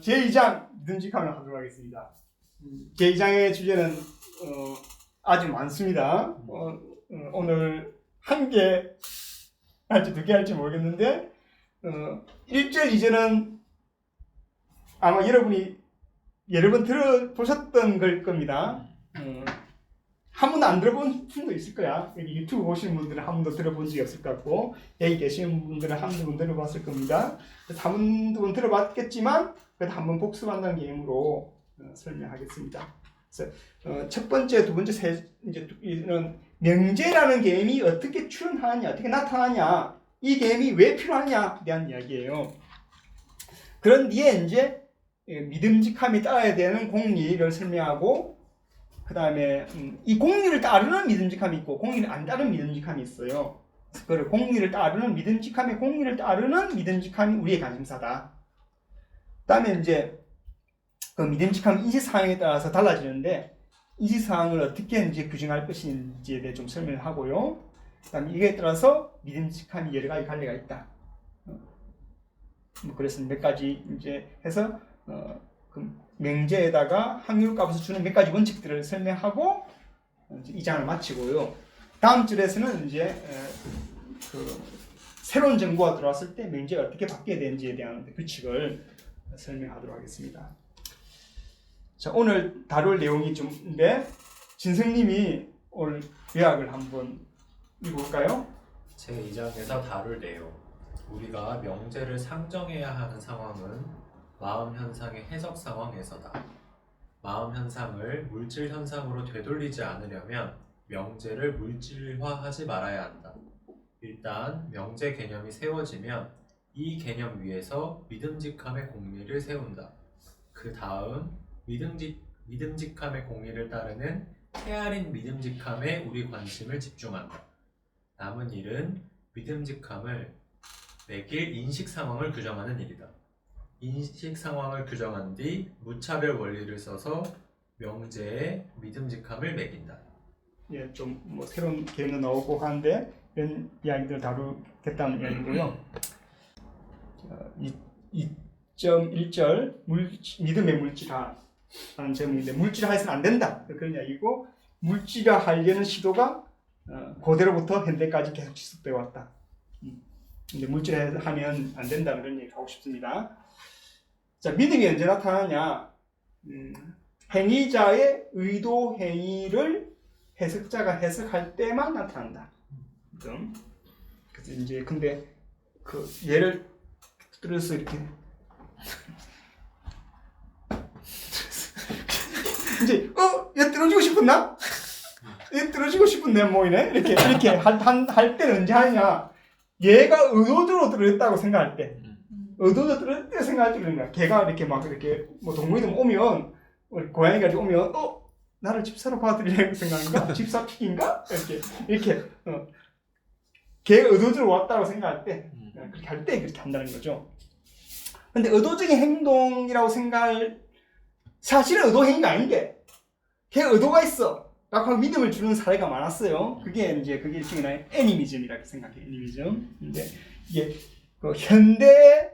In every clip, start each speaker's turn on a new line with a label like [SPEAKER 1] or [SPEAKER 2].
[SPEAKER 1] 제2장 믿음직함을 하도록 하겠습니다. 제2장의 주제는 아주 많습니다. 오늘 한 개 할지 두 개 할지 모르겠는데 1절 2절은 아마 여러분이 여러 번 들어보셨던 걸 겁니다. 한 번도 안 들어본 분도 있을 거야. 여기 유튜브 보시는 분들은 한 번도 들어본 적이 없을 것 같고, 여기 계시는 분들은 한 두 번 들어봤을 겁니다. 그래서 한 두 번 들어봤겠지만 그래도 한 번 복습한다는 개념으로 설명하겠습니다. 그래서 첫 번째, 두 번째, 이제는 명제라는 개념이 어떻게 출현하느냐, 어떻게 나타나냐, 이 개념이 왜 필요하냐에 대한 이야기예요. 그런 뒤에 이제 믿음직함이 따라야 되는 공리를 설명하고, 그 다음에 이 공리를 따르는 믿음직함이 있고 공리를 안 따르는 믿음직함이 있어요. 그걸 공리를 따르는 믿음직함의 공리를 따르는 믿음직함이 우리의 관심사다. 그 다음에 이제 그 믿음직함 인식사항에 따라서 달라지는데 인식사항을 어떻게 이제 규정할 것인지에 대해 좀 설명을 하고요. 그 다음에 이에 따라서 믿음직함이 여러 가지 관리가 있다. 그래서 몇 가지 이제 해서 그 명제에다가 확률값에서 주는 몇 가지 원칙들을 설명하고 이 장을 마치고요. 다음 줄에서는 이제 그 새로운 정보가 들어왔을 때 명제가 어떻게 바뀌어야 되는지에 대한 규칙을 설명하도록 하겠습니다. 자, 오늘 다룰 내용이 좀인데 진성님이 오늘 요약을 한번 읽어볼까요?
[SPEAKER 2] 제2장에서 다룰 내용. 우리가 명제를 상정해야 하는 상황은 마음 현상의 해석 상황에서다. 마음 현상을 물질 현상으로 되돌리지 않으려면 명제를 물질화하지 말아야 한다. 일단 명제 개념이 세워지면 이 개념 위에서 믿음직함의 공리를 세운다. 그 다음 믿음직함의 공리를 따르는 헤아린 믿음직함에 우리 관심을 집중한다. 남은 일은 믿음직함을 매길 인식 상황을 규정하는 일이다. 인식 상황을 규정한 뒤 무차별 원리를 써서 명제의 믿음직함을 매긴다.
[SPEAKER 1] 예, 좀 뭐 새로운 개념도 나오고 하는데 이런 이야기들을 다루겠다는 이야기고요. 2.1절 믿음의 물질화라는 제목인데 물질화해서는 안 된다 그런 이야기고, 물질화하려는 시도가 고대로부터 현대까지 계속 지속되어 왔다. 근데 물질화하면 안 된다는 그런 얘기 하고 싶습니다. 자, 믿음이 언제 나타나냐? 행위자의 의도 행위를 해석자가 해석할 때만 나타난다. 그래서 이제 근데 그 예를 들어서 이렇게 이제 얘 떨어지고 싶었나? 얘 떨어지고 싶은 내 모이네. 이렇게 할 때는 언제 하냐? 얘가 의도적으로 떨어졌다고 생각할 때. 의도적으로 떨어졌다고 생각할 때 그러는 거야. 걔가 이렇게 막 이렇게 뭐 동물이든 오면, 우리 고양이가 오면 나를 집사로 받아들이려고 생각인가? 집사 픽인가? 이렇게 걔가 의도적으로 왔다고 생각할 때, 그렇게 할 때 그렇게 한다는 거죠. 근데 의도적인 행동이라고 생각할, 사실은 의도 행위가 아닌데 걔가 의도가 있어 라고 믿음을 주는 사례가 많았어요. 그게 일종의 애니미즘이라고 생각해요. 애니미즘. 근데 이게 그 현대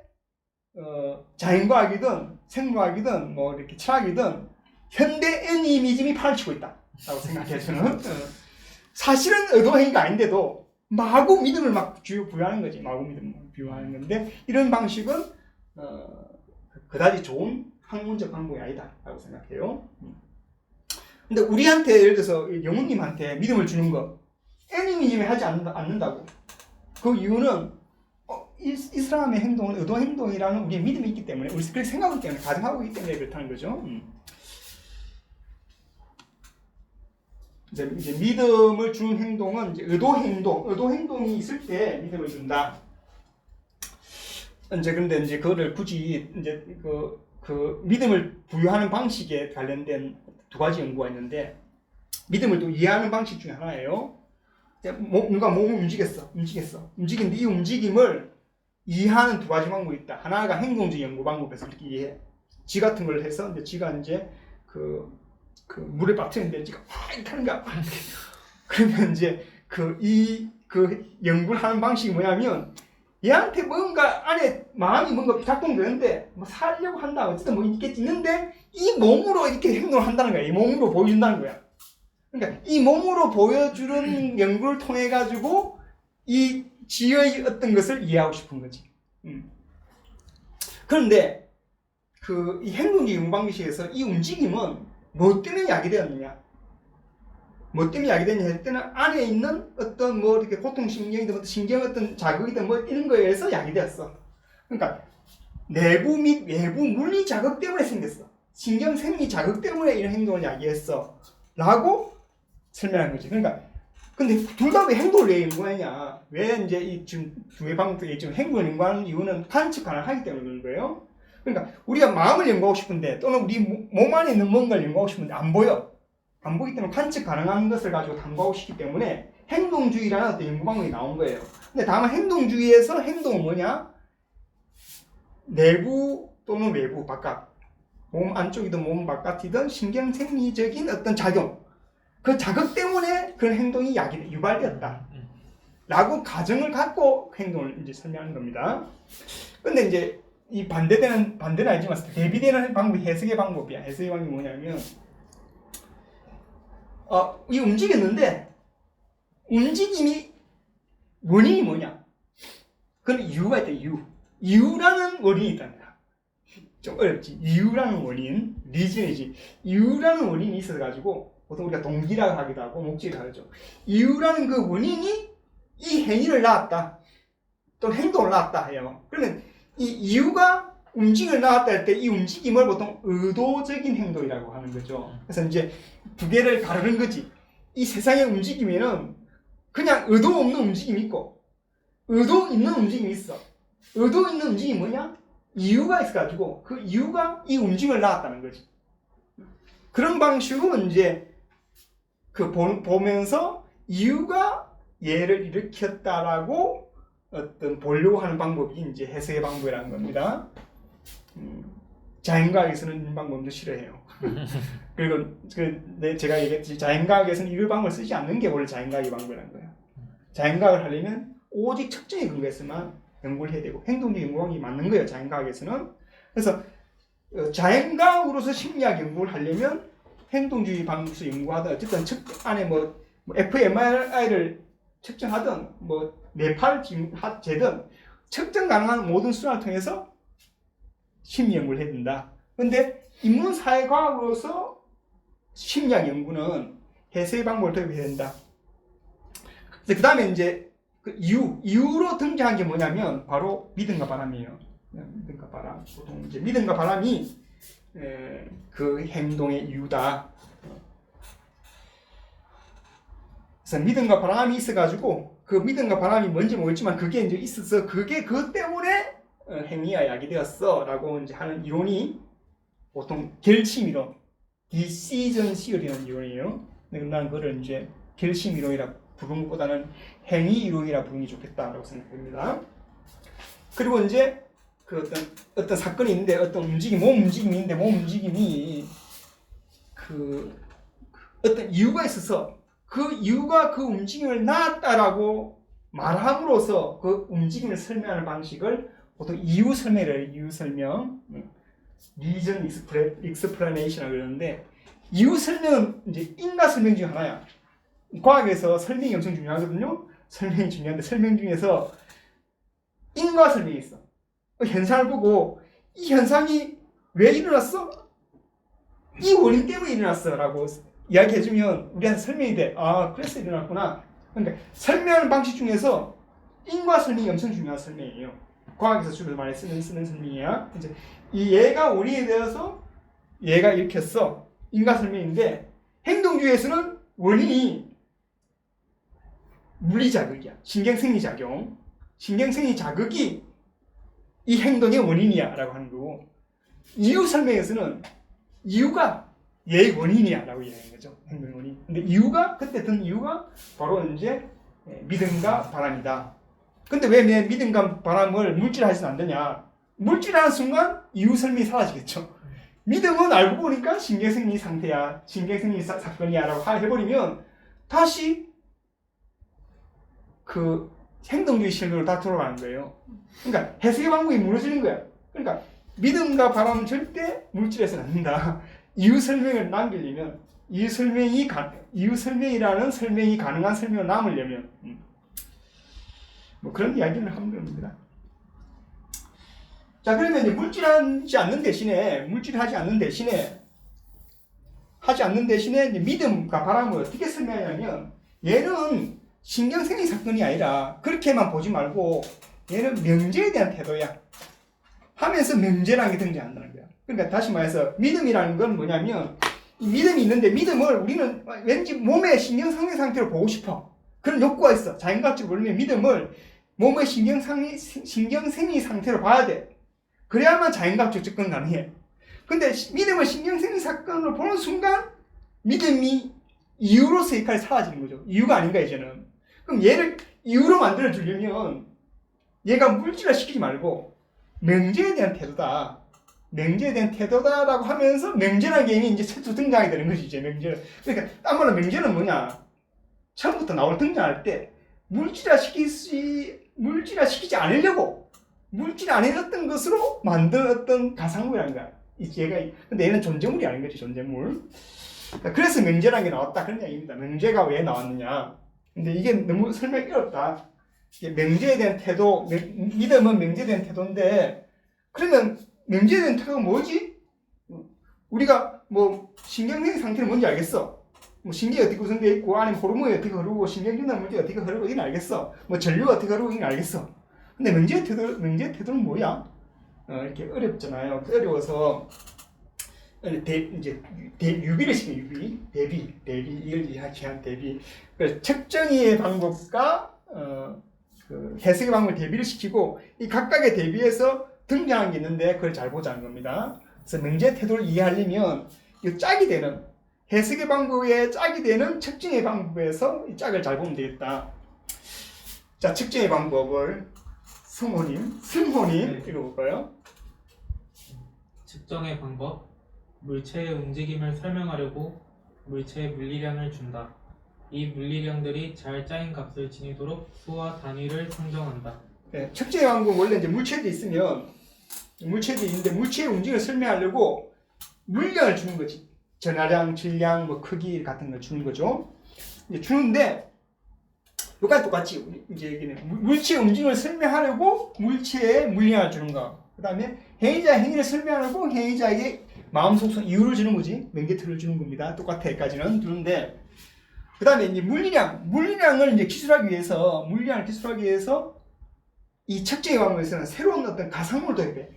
[SPEAKER 1] 자연과학이든 생물학이든 뭐 이렇게 철학이든 현대 애니미즘이 판을 치고 있다라고 생각해요. 저는 사실은 의도 행위가 아닌데도 마구 믿음을 막 부여하는 거지. 마구 믿음을 부여하는 건데, 이런 방식은 그다지 좋은 학문적 방법이 아니다라고 생각해요. 근데 우리한테 예를 들어서 영웅님한테 믿음을 주는 거 애니미즘에 하지 않는다고. 그 이유는 이 사람의 행동은 의도 행동이라는 우리의 믿음이 있기 때문에, 우리 그렇게 생각하기 때문에, 가정하고 있기 때문에 그렇다는 거죠. 이제 믿음을 주는 행동은 이제 의도 행동이 있을 때 믿음을 준다. 근데 이제 그거를 굳이 이제 그 믿음을 부여하는 방식에 관련된 두 가지 연구가 있는데, 믿음을 또 이해하는 방식 중에 하나예요. 누가 몸을 움직이는데 이 움직임을 이해하는 두 가지 방법이 있다. 하나가 행동적 연구 방법에서 이렇게 이해해. 쥐 같은 걸 해서 이제 쥐가 이제 그 물에 빠뜨리는데 쥐가 이렇게 하는 거야. 그러면 이제 그 연구를 하는 방식이 뭐냐면, 얘한테 뭔가 안에 마음이 뭔가 작동되는데 뭐 살려고 한다 어쨌든 뭐 있는데 이 몸으로 이렇게 행동을 한다는 거야. 이 몸으로 보여준다는 거야. 그러니까 이 몸으로 보여주는 연구를 통해 가지고 이 지의 어떤 것을 이해하고 싶은 거지. 그런데 이 행동기 용방기식에서 이 움직임은 뭐 때문에 야기되었느냐? 뭐 때문에 야기되느냐 할 때는 안에 있는 어떤 뭐 이렇게 고통신경이든 신경 어떤 자극이든 뭐 이런 거에 의해서 야기되었어. 그러니까 내부 및 외부 물리 자극 때문에 생겼어. 신경 생리 자극 때문에 이런 행동을 야기했어. 라고 설명한 거지. 그러니까 근데 둘 다 왜 행동을 왜 연구하냐? 왜 이제 이 지금 두 개 방법이 지금 행동을 연구하는 이유는 관측 가능하기 때문에 그런 거예요. 그러니까 우리가 마음을 연구하고 싶은데 또는 우리 몸 안에 있는 뭔가를 연구하고 싶은데 안 보여. 안 보기 때문에 관측 가능한 것을 가지고 탐구하고 싶기 때문에 행동주의라는 어떤 연구 방법이 나온 거예요. 근데 다만 행동주의에서 행동은 뭐냐? 내부 또는 외부, 바깥. 몸 안쪽이든 몸 바깥이든 신경 생리적인 어떤 작용. 그 자극 때문에 그런 행동이 유발되었다. 라고 가정을 갖고 행동을 이제 설명하는 겁니다. 근데 이제 이 반대는 알지만 대비되는 방법이 해석의 방법이야. 해석의 방법이 뭐냐면, 이 움직였는데, 움직임이 원인이 뭐냐? 그건 이유가 있다, 이유라는 원인이 있답니다. 좀 어렵지. 이유라는 원인, 리즌이지. 이유라는 원인이 있어가지고, 보통 우리가 동기라고 하기도 하고, 목적이라고 하죠. 이유라는 그 원인이 이 행위를 낳았다. 또 행동을 낳았다 해요. 그러면 이 이유가 움직임을 낳았다 할 때 이 움직임을 보통 의도적인 행동이라고 하는 거죠. 그래서 이제 두 개를 다루는 거지. 이 세상의 움직임에는 그냥 의도 없는 움직임이 있고 의도 있는 움직임이 있어. 의도 있는 움직임이 뭐냐? 이유가 있어가지고 그 이유가 이 움직임을 낳았다는 거지. 그런 방식으로 이제 보면서 이유가 얘를 일으켰다라고 어떤 보려고 하는 방법이 이제 해석의 방법이라는 겁니다. 자연과학에서는 이런 방법도 싫어해요. 그리고 제가 얘기했듯이 자연과학에서는 이런 방법을 쓰지 않는 게 원래 자연과학의 방법이라는 거예요. 자연과학을 하려면 오직 측정에 근거해서만 연구를 해야 되고 행동적 연구가 맞는 거예요. 자연과학에서는. 그래서 자연과학으로서 심리학 연구를 하려면 행동주의 방법에서 연구하든 어쨌든 안에 뭐 fMRI를 측정하든 뭐 뇌파를 재든 측정 가능한 모든 수단을 통해서 심리 연구를 해야 된다. 그런데 인문사회과학으로서 심리학 연구는 해석의 방법을 도입해야 된다. 그 다음에 이제 그 이유로 등장한 게 뭐냐면 바로 믿음과 바람이에요. 믿음과 바람. 보통 이제 믿음과 바람이 그 행동의 이유다. 그래서 믿음과 바람이 있어가지고 그 믿음과 바람이 뭔지 모르겠지만 그게 이제 있어서 그게 그것 때문에 행위가 야기되었어라고 이제 하는 이론이 보통 결심이론, decision theory라는 이론이에요. 근데 난 그걸 이제 결심 이론이라 부르는 것보다는 행위 이론이라 부르는 게 좋겠다라고 생각합니다. 그리고 이제 그 어떤 사건이 있는데 어떤 몸 움직임이 그 어떤 이유가 있어서 그 이유가 그 움직임을 낳았다라고 말함으로써 그 움직임을 설명하는 방식을 보통 이유 설명 reason explanation이라고 그러는데 이유 설명은 이제 인과 설명 중 하나야. 과학에서 설명이 엄청 중요하거든요. 설명이 중요한데 설명 중에서 인과 설명이 있어. 현상을 보고 이 현상이 왜 일어났어? 이 원인 때문에 일어났어 라고 이야기해주면 우리한테 설명이 돼. 아, 그래서 일어났구나. 그러니까 설명하는 방식 중에서 인과 설명이 엄청 중요한 설명이에요. 과학에서 주로 많이 쓰는 설명이야. 이제 이 얘가 원인이 되어서 얘가 일으켰어. 인과 설명인데 행동주의에서는 원인이 물리자극이야. 신경생리작용. 신경생리자극이 이 행동의 원인이야 라고 하는 거고 이유 설명에서는 이유가 얘의 원인이야 라고 얘기하는 거죠. 행동의 원인. 근데 이유가 그때 든 이유가 바로 이제 믿음과 바람이다. 근데 왜 내 믿음과 바람을 물질화해서는 안 되냐? 물질화하는 순간 이유 설명이 사라지겠죠. 믿음은 알고 보니까 신경생리 상태야. 신경생리 사건이야 라고 해버리면 다시 그 행동주의 실론으로 다 돌아가는 거예요. 그러니까 해석의 방법이 무너지는 거야. 그러니까 믿음과 바람은 절대 물질에서 낳는다. 이유 설명을 남기려면 이유 설명이라는 설명이 가능한 설명을 남으려면 뭐 그런 이야기를 하면 됩니다. 자, 그러면 이제 물질하지 않는 대신에 이제 믿음과 바람을 어떻게 설명하냐면 얘는 신경생리 사건이 아니라 그렇게만 보지 말고 얘는 명제에 대한 태도야 하면서 명제라는 게 등장한다는 거야. 그러니까 다시 말해서 믿음이라는 건 뭐냐면 이 믿음이 있는데 믿음을 우리는 왠지 몸의 신경생리 상태로 보고 싶어. 그런 욕구가 있어. 자연과학적으로 보면 믿음을 몸의 신경생리 상태로 봐야 돼. 그래야만 자연과학적 접근 가능해. 근데 믿음을 신경생리 사건으로 보는 순간 믿음이 이유로서 역할이 사라지는 거죠. 이유가 아닌가 이제는. 그럼 얘를 이유로 만들어 주려면 얘가 물질화 시키지 말고 명제에 대한 태도다. 명제에 대한 태도다라고 하면서 명제라는 개념이 이제 최초 등장이 되는 거지 이제 명제. 그러니까 딴 말로 명제는 뭐냐? 처음부터 등장할 때 물질화 시키지 않으려고 물질이 아니었던 것으로 만든 어떤 가상물이라는 거야. 근데 얘는 존재물이 아닌 거지 존재물. 그래서 명제라는 게 나왔다 그런 이야기입니다. 명제가 왜 나왔느냐? 근데 이게 너무 설명이 어렵다. 명제에 대한 태도, 믿음은 명제에 대한 태도인데 그러면 명제에 대한 태도가 뭐지? 우리가 뭐 신경생리 상태는 뭔지 알겠어. 뭐 신경이 어떻게 구성되어 있고 안에 호르몬이 어떻게 흐르고 신경균단 물질이 어떻게 흐르고 이건 알겠어. 뭐 전류가 어떻게 흐르고 이건 알겠어. 근데 명제의 태도는 뭐야? 이렇게 어렵잖아요. 어려워서 유비를 시켜 대비 이걸 이야기한 대비. 그래서 측정의 방법과 그 해석의 방법을 대비를 시키고 이 각각의 대비에서 등장한 게 있는데 그걸 잘 보자는 겁니다. 그래서 명제의 태도를 이해하려면 이 짝이 되는 해석의 방법에 짝이 되는 측정의 방법에서 이 짝을 잘 보면 되겠다. 자, 측정의 방법을 승호님 읽어볼까요?
[SPEAKER 3] 측정의 방법. 물체의 움직임을 설명하려고 물체에 물리량을 준다. 이 물리량들이 잘 짜인 값을 지니도록 수와 단위를 상정한다.
[SPEAKER 1] 네, 측정의 방법 원래 이제 물체들이 있으면 물체들이 있는데 물체의 움직임을 설명하려고 물량을 주는 거지. 전하량, 질량, 뭐 크기 같은 걸 주는 거죠. 이제 주는데 여기까지 똑같지. 이제 여기는 물체의 움직임을 설명하려고 물체에 물량을 주는 거. 그 다음에 행위자 행위를 설명하려고 행위자에게 마음 속성 이유를 주는 거지. 명제틀을 주는 겁니다. 똑같아 여기까지는 주는데 그 다음에 이제 물리량을 이제 기술하기 위해서 이 측정의 방법에서는 새로운 어떤 가상물을 도입해.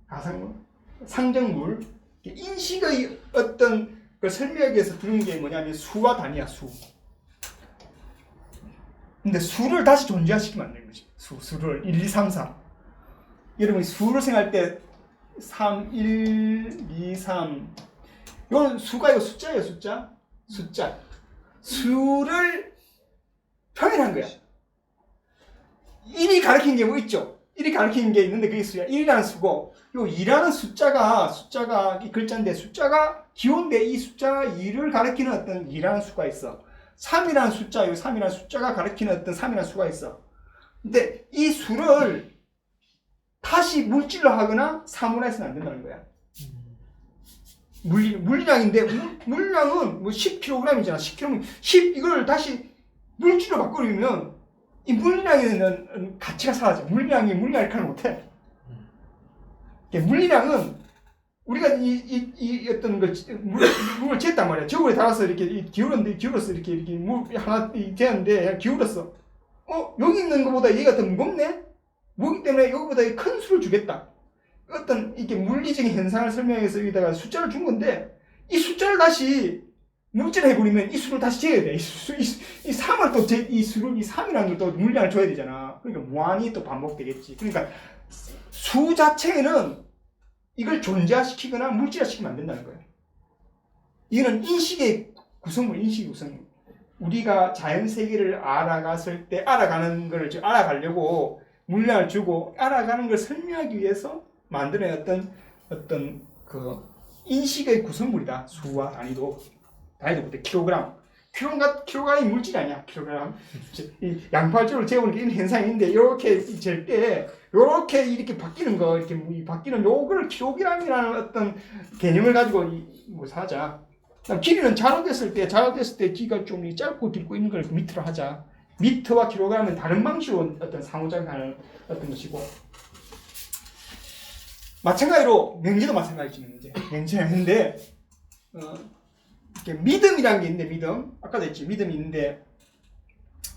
[SPEAKER 1] 가상물, 상정물, 인식의 어떤 걸 설명하기 위해서 주는 게 뭐냐면 수와 단위야, 수. 근데 수를 다시 존재화시키면 안 되는 거지. 수를 1, 2, 3, 4. 여러분이 수를 생각할 때 3, 1, 2, 3 이건 수가 이거 숫자예요. 숫자. 수를 표현한 거야. 1이 가리키는 게 뭐 있죠? 1이 가리키는 게 있는데 그게 수야. 1이라는 수고 요 2라는 숫자가 이 글자인데 숫자가 기호인데 이 숫자 2를 가리키는 어떤 2라는 수가 있어. 3이라는 숫자가 가리키는 어떤 3이라는 수가 있어. 근데 이 수를 다시 물질로 하거나 사물화해서는 안 된다는 거야. 물량인데 물량은 뭐 10kg이잖아. 10kg 이걸 다시 물질로 바꾸려면 이 물량에는 가치가 사라져. 물량을 못해. 물량은 우리가 이 어떤 걸 물을 쟀단 말이야. 저울에 달아서 이렇게 기울었어 이렇게 물 하나 재는데 기울었어. 여기 있는 것보다 얘가 더 무겁네. 무겁기 때문에 여기보다 큰 수를 주겠다. 어떤 이렇게 물리적인 현상을 설명해서 여기다가 숫자를 준 건데 이 숫자를 다시 물질을 해버리면 이 수를 다시 재야 돼. 이 3을 또 이 수를 이 3이라는 걸 또 물량을 줘야 되잖아. 그러니까 무한히 또 반복되겠지. 그러니까 수 자체는 이걸 존재화시키거나 물질화시키면 안 된다는 거예요. 이거는 인식의 구성물. 우리가 자연 세계를 알아갔을 때 알아가는 걸 알아가려고 물량을 주고 알아가는 걸 설명하기 위해서 만드는 어떤 그 인식의 구성물이다. 수와 단위도 그때 킬로그램 킬로그램이 물질이 아니야. 킬로그램. 이 양팔적으로 재우는 게 이런 현상인데 이렇게 잴 때 이렇게 바뀌는 거 이렇게 바뀌는 요거를 킬로그램이라는 어떤 개념을 가지고 하자. 그다음 길이는 자로됐을 때 길이가 좀 짧고 길고 있는 걸 미터로 하자. 미터와 킬로그램은 다른 방식으로 어떤 상호작용하는 어떤 것이고 마찬가지로 명제도 마찬가지지. 명제인데 이렇게 믿음이라는 게 있는데 믿음 아까도 했지 믿음이 있는데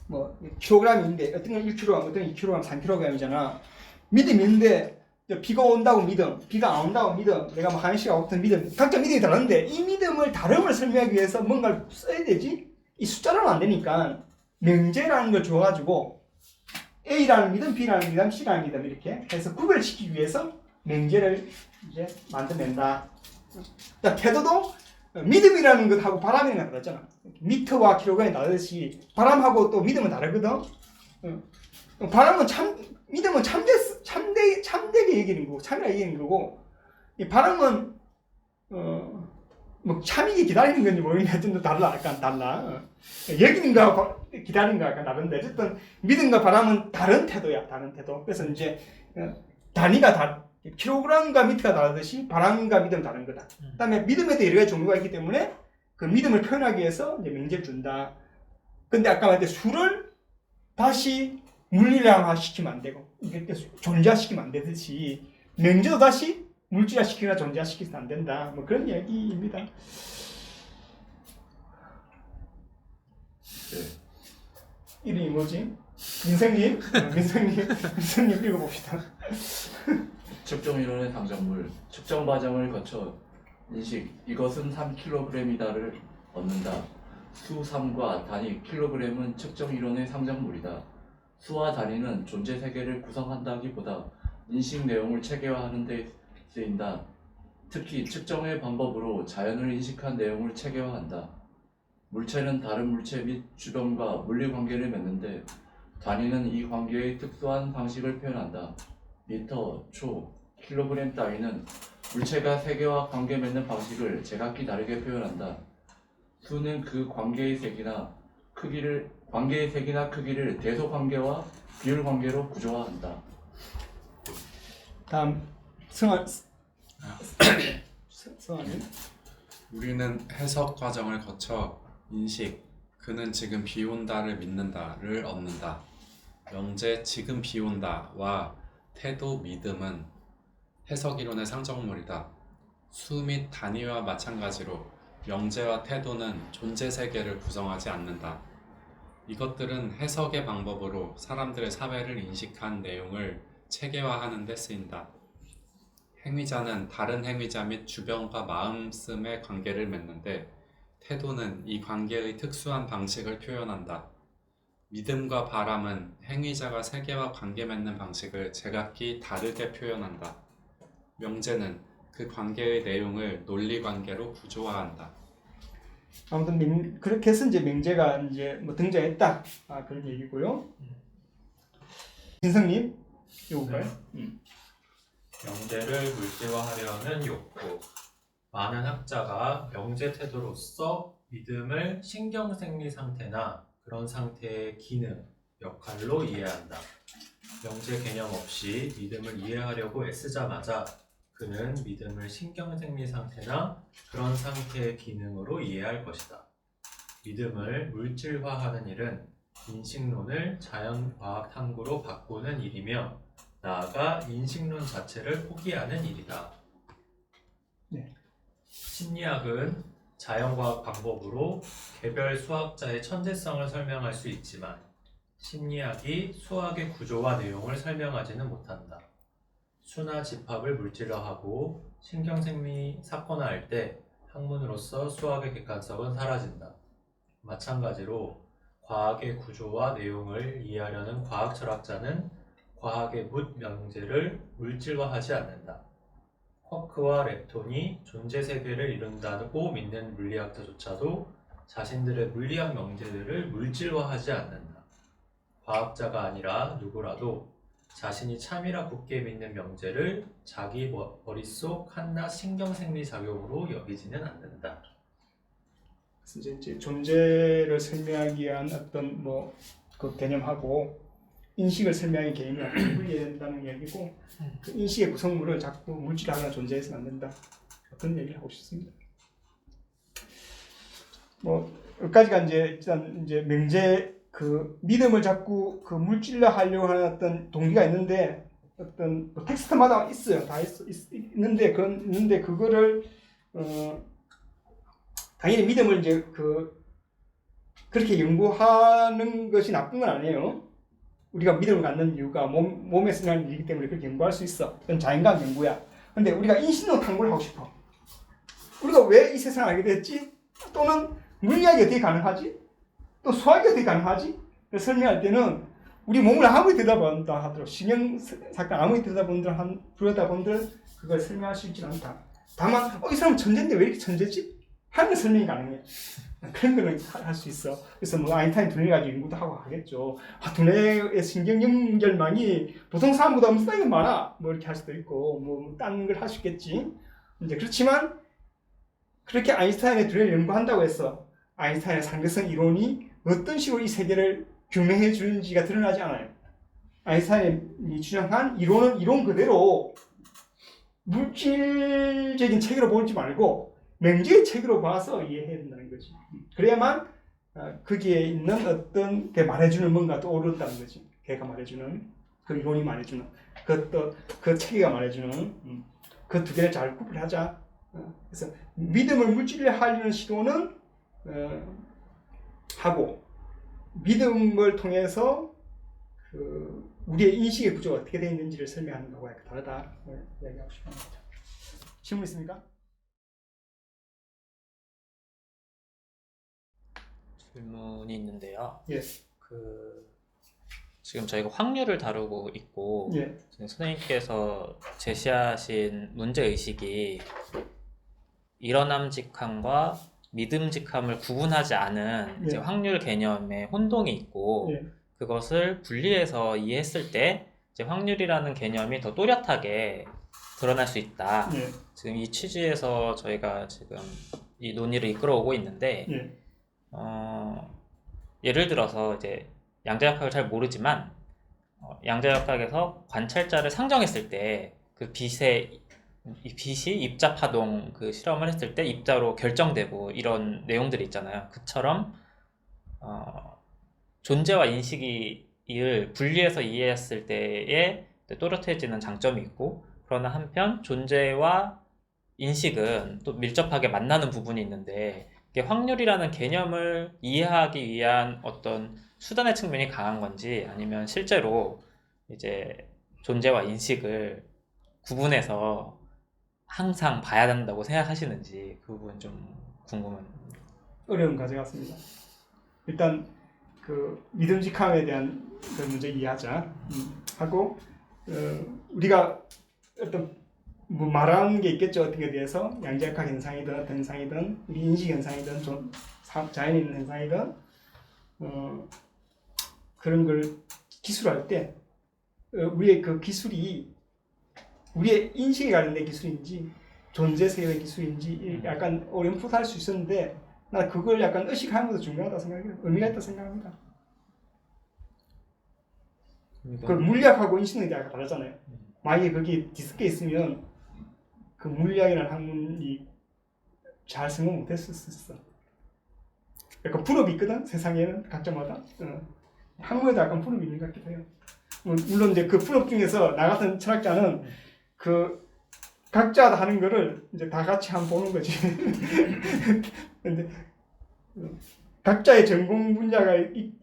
[SPEAKER 1] 뭐 킬로그램이 있는데 어떤 건 1kg, 어떤 건 2kg, 3kg이잖아. 믿음이 있는데 비가 온다고 믿음, 비가 안 온다고 믿음, 내가 뭐 한시가 없던 믿음, 각자 믿음이 다른데 이 믿음을 다름을 설명하기 위해서 뭔가를 써야 되지? 이 숫자로는 안 되니까 명제라는 걸 줘가지고 A라는 믿음, B라는 믿음, C라는 믿음 이렇게 해서 구별시키기 위해서 명제를 이제 만들어낸다. 자, 태도도 믿음이라는 것하고 바람이라는 건 다르잖아. 미터와 킬로그램이 다르듯이 바람하고 또 믿음은 다르거든. 믿음은 참되게 얘기하는 거고 참이라 얘기하는 거고 이 바람은 뭐 참이게 기다리는 건지 모르겠는데 좀 달라. 약간 달라. 여기는 거 기다리는 거 약간 다른데 어쨌든 믿음과 바람은 다른 태도야. 다른 태도. 그래서 이제 단위가 킬로그램과 미터가 다르듯이 바람과 믿음은 다른 거다. 그다음에 믿음에도 여러 가지 종류가 있기 때문에 그 믿음을 표현하기 위해서 이제 명제를 준다. 근데 아까 말했듯이 수를 다시 물리량화 시키면 안 되고 존재화시키면 안 되듯이 명제도 다시 물질화시키거나 존재화시키면 안 된다. 뭐 그런 얘기입니다.
[SPEAKER 4] 네.
[SPEAKER 1] 이름이 뭐지? 민생님 읽어봅시다.
[SPEAKER 4] 측정 이론의 상정물, 측정 과정을 거쳐 인식, 이것은 3kg이다를 얻는다. 수 3과 단위 킬로그램은 측정 이론의 상정물이다. 수와 단위는 존재 세계를 구성한다기보다 인식 내용을 체계화하는 데 쓰인다. 특히 측정의 방법으로 자연을 인식한 내용을 체계화한다. 물체는 다른 물체 및 주변과 물리 관계를 맺는데 단위는 이 관계의 특수한 방식을 표현한다. 미터, 초, 킬로그램 따위는 물체가 세계와 관계 맺는 방식을 제각기 다르게 표현한다. 수는 그 관계의 색이나 크기를 대소 관계와 비율 관계로 구조화한다.
[SPEAKER 1] 다음 승환님.
[SPEAKER 5] 우리는 해석 과정을 거쳐 인식, 그는 지금 비 온다를 믿는다를 얻는다. 명제 지금 비 온다와 태도 믿음은 해석 이론의 상정물이다. 수 및 단위와 마찬가지로 명제와 태도는 존재 세계를 구성하지 않는다. 이것들은 해석의 방법으로 사람들의 사회를 인식한 내용을 체계화하는 데 쓰인다. 행위자는 다른 행위자 및 주변과 마음씀의 관계를 맺는데 태도는 이 관계의 특수한 방식을 표현한다. 믿음과 바람은 행위자가 세계와 관계 맺는 방식을 제각기 다르게 표현한다. 명제는 그 관계의 내용을 논리 관계로 구조화한다.
[SPEAKER 1] 아무튼 그렇게 해서 이제 명제가 이제 뭐 등장했다. 그런 얘기고요. 진성님, 요거요.
[SPEAKER 2] 명제를 물질화하려는 욕구. 많은 학자가 명제 태도로서 믿음을 신경생리 상태나 그런 상태의 기능, 역할로 이해한다. 명제 개념 없이 믿음을 이해하려고 애쓰자마자 그는 믿음을 신경생리 상태나 그런 상태의 기능으로 이해할 것이다. 믿음을 물질화하는 일은 인식론을 자연과학 탐구로 바꾸는 일이며 나아가 인식론 자체를 포기하는 일이다.
[SPEAKER 1] 네.
[SPEAKER 2] 심리학은 자연과학 방법으로 개별 수학자의 천재성을 설명할 수 있지만 심리학이 수학의 구조와 내용을 설명하지는 못한다. 수나 집합을 물질화하고 신경생리 사건화할 때 학문으로서 수학의 객관성은 사라진다. 마찬가지로 과학의 구조와 내용을 이해하려는 과학 철학자는 과학의 묻 명제를 물질화하지 않는다. 쿼크와 렙톤이 존재 세계를 이룬다고 믿는 물리학자조차도 자신들의 물리학 명제들을 물질화하지 않는다. 과학자가 아니라 누구라도 자신이 참이라 굳게 믿는 명제를 자기 머릿속 한낱 신경생리 작용으로 여기지는 않는다.
[SPEAKER 1] 그래서 이제 존재를 설명하기 위한 어떤 뭐 그 개념하고 인식을 설명하는 개념을 분리해야 된다는 얘기고, 그 인식의 구성물을 자꾸 물질하거나 존재해서는 안 된다. 그런 얘기를 하고 싶습니다. 뭐 여기까지가 이제 일단 이제 명제 그 믿음을 자꾸 그 물질화 하려고 하는 어떤 동기가 있는데, 어떤 뭐 텍스트마다 있어요. 다 있는데 그거를 당연히 믿음을 이제 그렇게 연구하는 것이 나쁜 건 아니에요. 우리가 믿음을 갖는 이유가 몸에 쓰는 일이기 때문에 그렇게 연구할 수 있어. 그건 자연과학 연구야. 근데 우리가 인신론 탐구를 하고 싶어. 우리가 왜 이 세상을 알게 됐지? 또는 물리학이 어떻게 가능하지? 또 수학이 어떻게 가능하지? 설명할 때는 우리 몸을 아무리 들여다본다 하더라도, 신경사건 아무리 들여다본들 그걸 설명할 수 있지 않다. 다만 이 사람은 천재인데 왜 이렇게 천재지? 하는 설명이 가능해. 그런 거는 할 수 있어. 그래서 뭐 아인슈타인 두뇌 가지고 연구도 하고 하겠죠. 두뇌의 신경 연결망이 보통 사람보다 엄청나게 많아. 뭐 이렇게 할 수도 있고 뭐 다른 걸 할 수 있겠지. 이제 그렇지만 그렇게 아인슈타인의 두뇌를 연구한다고 해서 아인슈타인의 상대성 이론이 어떤 식으로 이 세계를 규명해 주는지가 드러나지 않아요. 아인슈타인이 주장한 이론은 이론 그대로 물질적인 책으로 보지 말고 명제의 책으로 봐서 이해해야 된다는 거지. 그래야만 거기에 있는 어떤 게 말해주는 뭔가 떠오른다는 거지. 걔가 말해주는 그 이론이 말해주는 그 체계가 말해주는 그 두 개를 잘 구분하자. 그래서 믿음을 물질화하려는 시도는 하고, 믿음을 통해서 우리의 인식의 구조가 어떻게 되어 있는지를 설명하는 거하고 다르다. 이야기하고 싶습니다. 질문 있습니까?
[SPEAKER 6] 질문이 있는데요.
[SPEAKER 1] 예.
[SPEAKER 6] 지금 저희가 확률을 다루고 있고,
[SPEAKER 1] 예.
[SPEAKER 6] 지금 선생님께서 제시하신 문제 의식이 일어남직함과 믿음직함을 구분하지 않은 이제
[SPEAKER 1] 예.
[SPEAKER 6] 확률 개념에 혼동이 있고,
[SPEAKER 1] 예.
[SPEAKER 6] 그것을 분리해서 이해했을 때 이제 확률이라는 개념이 더 또렷하게 드러날 수 있다.
[SPEAKER 1] 예.
[SPEAKER 6] 지금 이 취지에서 저희가 지금 이 논의를 이끌어오고 있는데,
[SPEAKER 1] 예.
[SPEAKER 6] 예를 들어서 이제 양자역학을 잘 모르지만 양자역학에서 관찰자를 상정했을 때 그 빛이 입자 파동 그 실험을 했을 때 입자로 결정되고 이런 내용들이 있잖아요. 그처럼 존재와 인식을 분리해서 이해했을 때에 또렷해지는 장점이 있고, 그러나 한편 존재와 인식은 또 밀접하게 만나는 부분이 있는데, 이게 확률이라는 개념을 이해하기 위한 어떤 수단의 측면이 강한 건지, 아니면 실제로 이제 존재와 인식을 구분해서 항상 봐야 된다고 생각하시는지 그 부분 좀 궁금합니다.
[SPEAKER 1] 어려운 과제 같습니다. 일단 믿음직함에 대한 그 문제 이해하자 하고, 우리가 어떤 뭐 말하는 게 있겠죠. 어떤 게 대해서 양자역학 현상이든 어떤 현상이든 우리 인식 현상이든 자연에 있는 현상이든 그런 걸 기술할 때 우리의 그 기술이 우리의 인식에 관련된 기술인지 존재 세계의 기술인지 약간 어렴풋할 수 있었는데, 나 그걸 약간 의식하는 것도 중요하다 생각해요. 의미가 있다 생각합니다. 그 물리학하고 인식은 약간 다르잖아요. 만약에 거기 디스크에 있으면 그 물리학이라는 학문이 잘 성공 못했을 수 있어. 약간 분업이 있거든, 세상에는 각자마다. 학문에도 약간 분업이 있는 것 같기도 해요. 물론 이제 그 분업 중에서 나 같은 철학자는 그 각자 하는 거를 이제 다 같이 한번 보는 거지. 근데 각자의 전공 분야가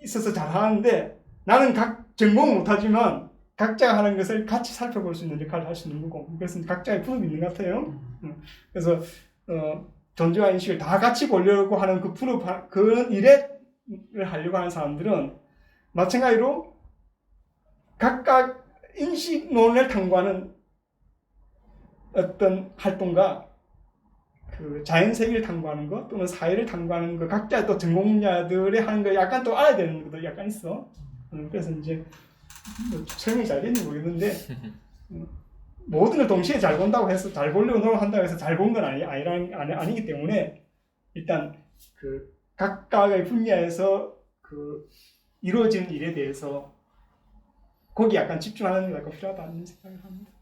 [SPEAKER 1] 있어서 잘하는데, 나는 각 전공은 못하지만 각자가 하는 것을 같이 살펴볼 수 있는 역할을 할 수 있는 거고, 그래서 각자의 분업이 있는 것 같아요. 그래서 존재와 인식을 다 같이 보려고 하는 그 분업, 그런 일을 하려고 하는 사람들은 마찬가지로 각각 인식론을 탐구하는 어떤 활동과 그 자연세계를 탐구하는 것 또는 사회를 탐구하는 것, 각자 또 전공 분야들의 하는 거 약간 또 알아야 되는 것도 약간 있어. 그래서 이제 뭐 설명이 잘 됐는지 모르겠는데 모든 걸 동시에 잘 본다고 해서 잘 보려고 노력한다고 해서 잘 본 건 아니기 때문에 일단 그 각각의 분야에서 그 이루어지는 일에 대해서 거기 약간 집중하는 게 약간 필요하다는 생각을 합니다.